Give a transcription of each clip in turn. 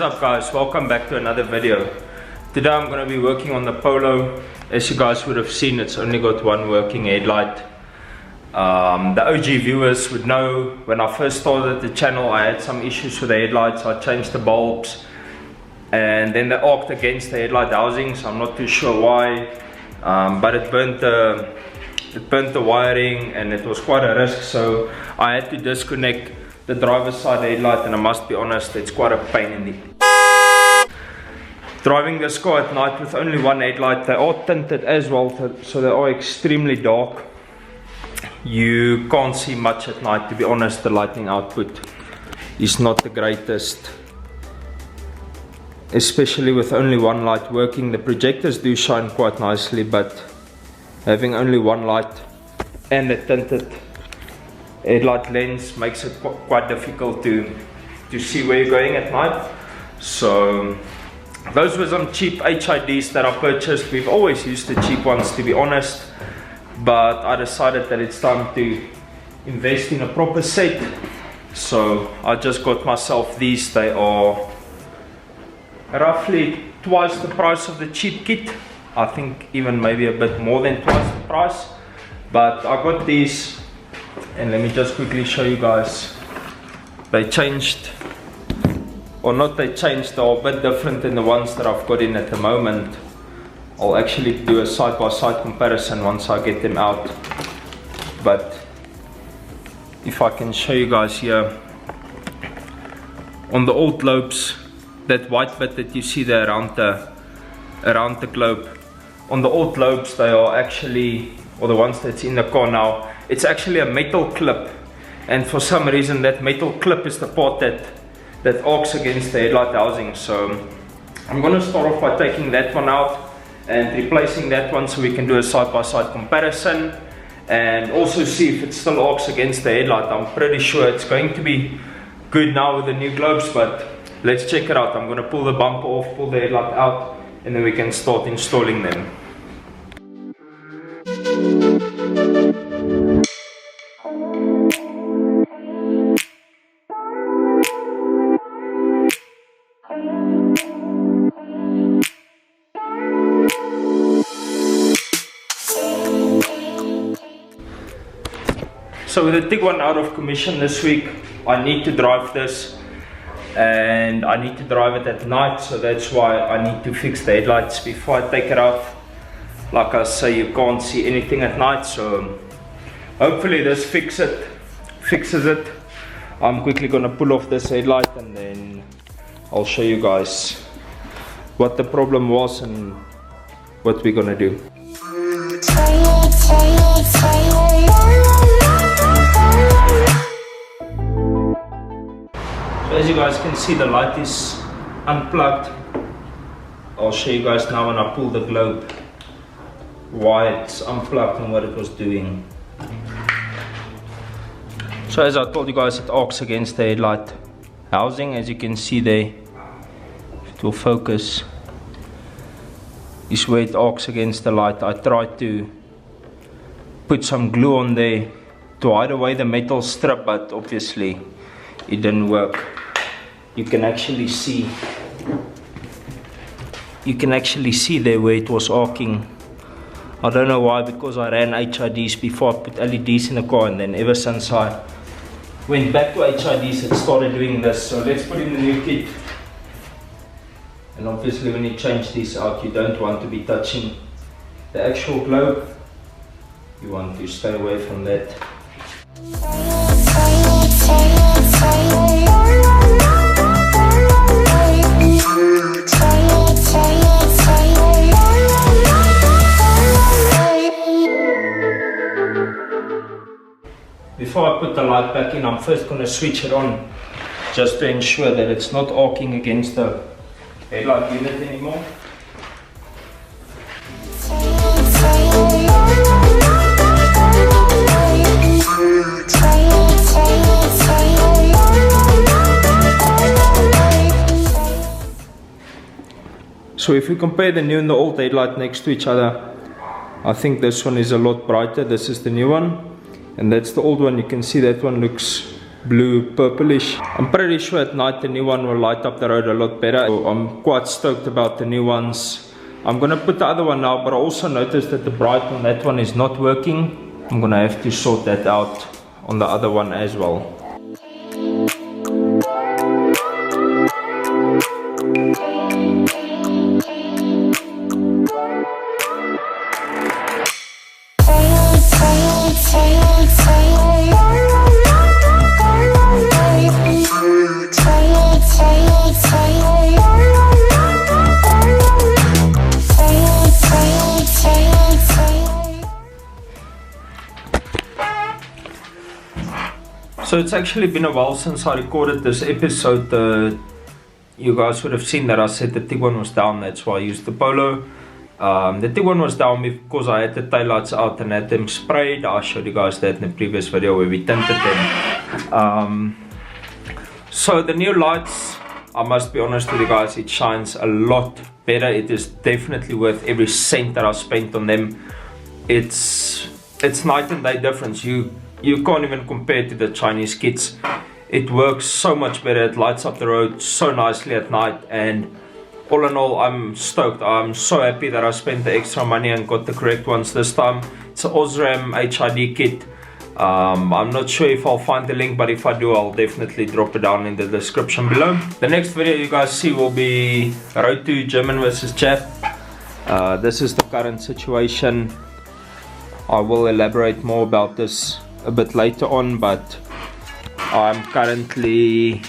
up guys, welcome back to another video. Today I'm going to be working on the Polo. As you guys would have seen, it's only got one working headlight. The OG viewers would know when I first started the channel I had some issues with the headlights. I changed the bulbs and then they arced against the headlight housing, so I'm not too sure why, but it burnt the wiring and it was quite a risk, so I had to disconnect the driver's side headlight, and I must be honest, it's quite a pain in the driving this car at night with only one headlight. They are tinted as well, so they are extremely dark. You can't see much at night, to be honest. The lighting output is not the greatest, especially with only one light working. The projectors do shine quite nicely, but having only one light and a tinted headlight lens makes it quite difficult to see where you're going at night. So those were some cheap HIDs that I purchased. We've always used the cheap ones, to be honest, but I decided that it's time to invest in a proper set, so I just got myself these. They are roughly twice the price of the cheap kit. I think even maybe a bit more than twice the price, but I got these, and let me just quickly show you guys. They changed, or not they changed, they're a bit different than the ones that I've got in at the moment. I'll actually do a side-by-side comparison once I get them out, but if I can show you guys here, on the old globes, that white bit that you see there around the globe, on the old globes they are actually, or the ones that's in the car now, it's actually a metal clip, and for some reason that metal clip is the part that arcs against the headlight housing. So I'm going to start off by taking that one out and replacing that one, so we can do a side-by-side comparison and also see if it still arcs against the headlight. I'm pretty sure it's going to be good now with the new globes, but let's check it out. I'm going to pull the bumper off, pull the headlight out, and then we can start installing them. So with the TIG one out of commission this week, I need to drive this, and I need to drive it at night, so that's why I need to fix the headlights before I take it out. Like I say, you can't see anything at night, so hopefully this fixes it. I'm quickly gonna pull off this headlight and then I'll show you guys what the problem was and what we're gonna do. So as you guys can see, the light is unplugged. I'll show you guys now when I pull the globe why it's unplugged and what it was doing. So as I told you guys, it arcs against the headlight housing. As you can see there, if it will focus, is where it arcs against the light. I tried to put some glue on there to hide away the metal strip, but obviously it didn't work. You can actually see there where it was arcing. I don't know why, because I ran HIDs before I put LEDs in the car, and then ever since I went back to HIDs it started doing this. So let's put in the new kit. And obviously when you change these out, you don't want to be touching the actual globe. You want to stay away from that. Before I put the light back in, I'm first going to switch it on, just to ensure that it's not arcing against the headlight unit anymore. So if we compare the new and the old headlight next to each other, I think this one is a lot brighter. This is the new one, and that's the old one. You can see that one looks blue purplish. I'm pretty sure at night the new one will light up the road a lot better. So I'm quite stoked about the new ones. I'm gonna put the other one now, but I also noticed that the bright on that one is not working. I'm gonna have to sort that out on the other one as well. So it's actually been a while since I recorded this episode. You guys would have seen that I said the Tiguan was down, that's why I used the Polo. The Tiguan was down because I had the taillights out and had them sprayed. I showed you guys that in the previous video where we tinted them. So the new lights, I must be honest with you guys, it shines a lot better. It is definitely worth every cent that I spent on them. It's night and day difference. You can't even compare to the Chinese kits. It works so much better. It lights up the road so nicely at night, and all in all, I'm stoked. I'm so happy that I spent the extra money and got the correct ones this time. It's an Osram HID kit. I'm not sure if I'll find the link, but if I do, I'll definitely drop it down in the description below. The next video you guys see will be Road to German versus Chap. This is the current situation. I will elaborate more about this a bit later on, but I'm currently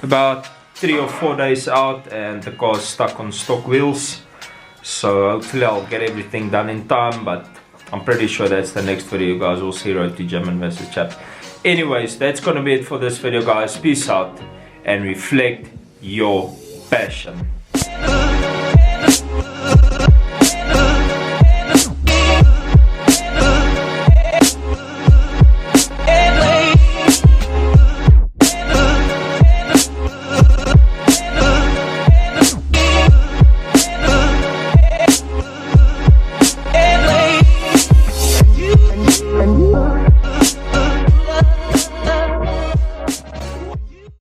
about 3 or 4 days out and the car's stuck on stock wheels, so hopefully I'll get everything done in time, but I'm pretty sure that's the next video you guys will see, Road to German versus Chap. Anyways, that's gonna be it for this video guys. Peace out and reflect your passion.